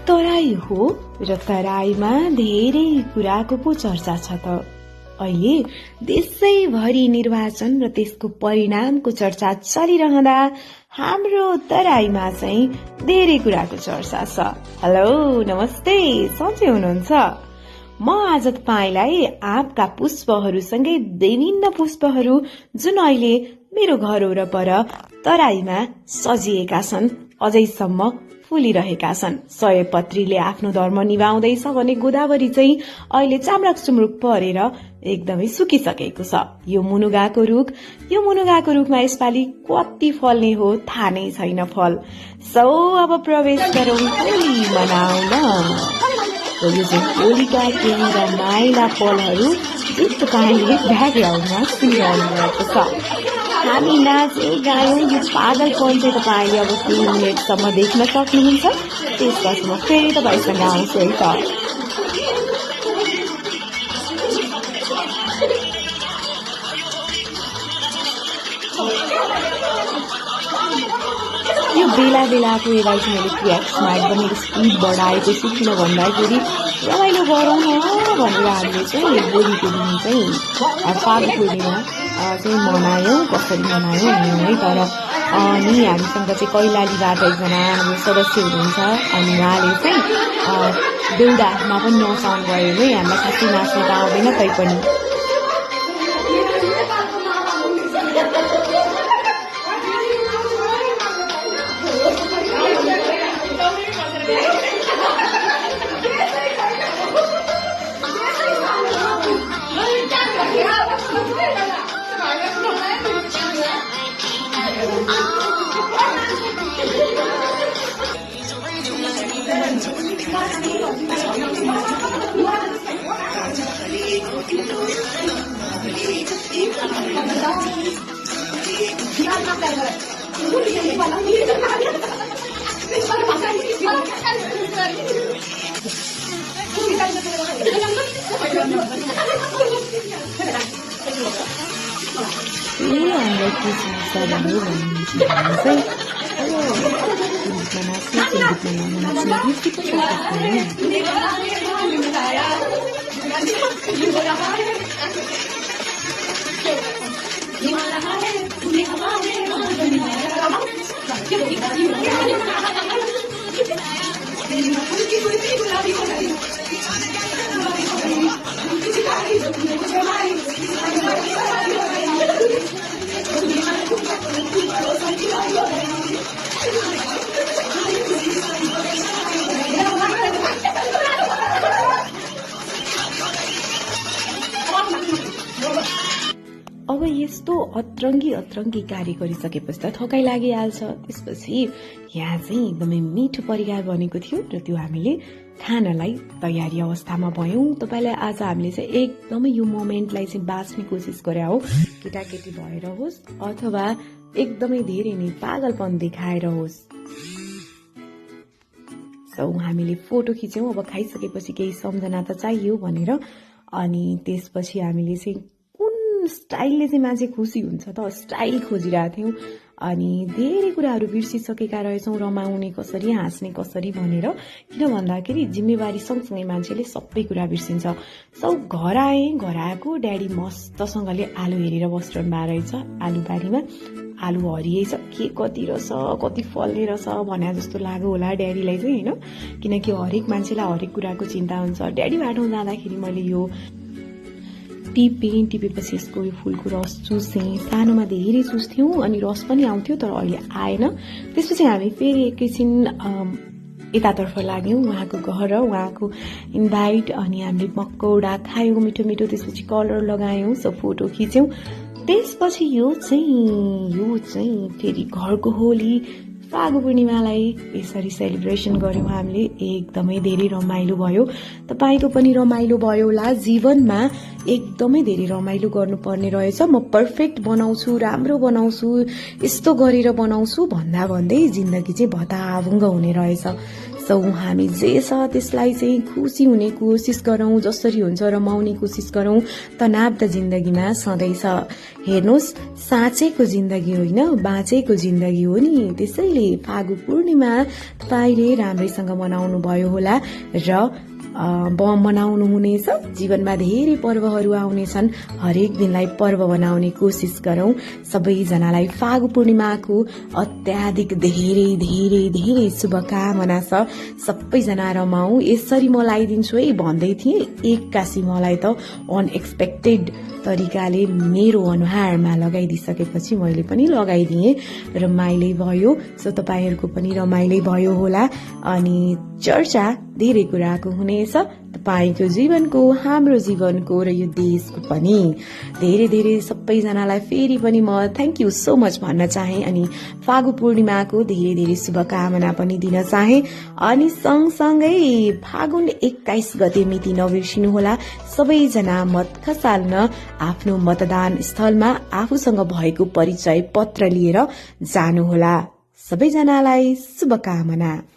तराई हो र तराईमा धेरै कुराको पो चर्चा छ त। अहिले देशैभरि निर्वाचन र त्यसको परिणामको चर्चा चलिरहँदा हाम्रो तराईमा चाहिँ धेरै कुराको चर्चा छ। हेलो, नमस्ते, सन्चै हुनुहुन्छ? म आज तपाईलाई आँपका पुष्पहरूसँगै विभिन्न पुष्पहरू जुन अहिले मेरो घर वरपर तराईमा सजिएका छन्, अझैसम्म फुलिरहेका छन्। सयपत्रीले आफ्नो धर्म निभाउँदैछ भने गोदावरी चाहिँ अहिले चाम्राक चुम्रुक परेर एकदमै सुकिसकेको छ। यो मुनुगाको रुखमा यसपालि कति फल्ने हो थाहा नै छैन फल। अब प्रवेश गरौँ होली मनाउन। यो चाहिँ होलीका केही रमाइला पलहरू जुन तपाईँले ब्याकग्राउन्डमा सुनिरहनु भएको छ। हामी नाच्यौं गायौं, यो पागलपन चाहिँ तपाईँले अब 3 मिनटसम्म देख्न सक्नुहुन्छ। त्यसपछि म फेरि तपाईँसँग आउँछु है त। यो बेलाको यसलाई चाहिँ मैले ट्र्याक्समा एकदम स्पिड बढाएको छु, किन भन्दाखेरि रमाइलो गरौँ न भनेर हामीले चाहिँ होलीको दिन चाहिँ फागु पूर्णिमा चाहिँ मनायौँ। कसरी मनायौँ है तर अनि हामीसँग चाहिँ कैलालीबाट एकजना हाम्रो सदस्य हुनुहुन्छ अनि उहाँले चाहिँ देउडामा पनि नचाउनु भयो है। हामीलाई खासै नाच्न त आउँदैन तैपनि अब यस्तो अत्रङ्गी कार्य गरिसकेपछि त थकाइ लागिहाल्छ। त्यसपछि यहाँ चाहिँ एकदमै मिठो परिकार बनेको थियो र त्यो हामीले खानलाई तयारी अवस्थामा भयौं। तपाईलाई आज हामीले चाहिँ एकदमै यो मोमेन्टलाई चाहिँ बाँच्ने कोसिस गरे हो, केटाकेटी भएर होस् अथवा एकदमै धेरै नै पागलपन देखाएर होस्। हामीले फोटो खिच्यौं। अब खाइसकेपछि केही सम्झना त चाहियो भनेर अनि त्यसपछि हामीले चाहिँ स्टाइलले चाहिँ मान्छे खुसी हुन्छ त स्टाइल खोजिरहेको थियौं अनि धेरै कुराहरू बिर्सिसकेका रहेछौं, रमाउने कसरी हाँस्ने कसरी भनेर। किन भन्दाखेरि जिम्मेवारी सँगसँगै मान्छेले सबै कुरा बिर्सिन्छ। घर आएको ड्याडी मस्तसँगले आलु हेरेर बसिरहनु भएको रहेछ। आलु बारीमा आलु हरिएछ, के कति रहेछ कति फल्ने रहेछ भने जस्तो लाग्यो होला ड्याडीलाई चाहिँ होइन। किनकि हरेक मान्छेलाई हरेक कुराको चिन्ता हुन्छ। ड्याडी बाटो जाँदाखेरि मैले यो टिपेपछि यसको यो फूलको रस चुसेँ। सानोमा धेरै चुस्थ्यौं अनि रस पनि आउँथ्यो तर अहिले आएन। त्यसपछि हामी फेरि एकैछिन यतातर्फ लाग्यौं, उहाँको घर र उहाँको इन्भाइट अनि हामीले पकौडा खायौं मिठो मिठो। त्यसपछि कलर लगायौं, फोटो खिच्यौं। त्यसपछि यो चाहिँ फेरि घरको होली फागु पूर्णिमालाई यसरी सेलिब्रेसन गर्यौं हामीले। एकदमै धेरै रमाइलो भयो। तपाईको पनि रमाइलो भयो होला। जीवनमा एकदमै धेरै रमाइलो गर्नुपर्ने रहेछ। म पर्फेक्ट बनाउँछु, राम्रो बनाउँछु, यस्तो गरेर बनाउँछु भन्दै जिन्दगी चाहिँ भताभुङ्ग हुने रहेछ। सो हामी जे छ त्यसलाई चाहिँ खुसी हुने कोसिस गरौँ, जसरी हुन्छ रमाउने कोसिस गरौँ। तनाव त जिन्दगीमा सधैँ छ। हेर्नुहोस्, साँचेको जिन्दगी होइन, बाँचेको जिन्दगी हो नि। त्यसैले फागु पूर्णिमा तपाईँले राम्रैसँग मनाउनु भयो होला र मनाउनु हुनेछ। जीवनमा धेरै पर्वहरू आउनेछन्, हरेक दिनलाई पर्व बनाउने कोसिस गरौं। सबैजनालाई फागु पूर्णिमाको अत्याधिक धेरै धेरै धेरै शुभकामना छ। सबैजना रमाऊ। यसरी म लगाइदिन्छु है भन्दै थिएँ, एक्कासी मलाई त अनएक्सपेक्टेड तरिकाले मेरो अनुहारमा लगाइदिइसकेपछि मैले पनि लगाइदिएँ, रमाइलै भयो। सो तपाईहरूको पनि रमाइलै भयो होला। अनि चर्चा धेरै कुराको हुनेछ, तपाईको जीवनको, हाम्रो जीवनको र यो देशको पनि। धेरै धेरै सबैजनालाई फेरि पनि म थ्याङ्क यू सो मच भन्न चाहे अनि फागु पूर्णिमाको धेरै धेरै शुभकामना पनि दिन चाहे। अनि सँगसँगै फागुन 21 गते मिति नबिर्सिनुहोला। सबैजना मत खसाल्न आफ्नो मतदान स्थलमा आफूसँग भएको परिचय पत्र लिएर जानुहोला। सबैजनालाई शुभकामना।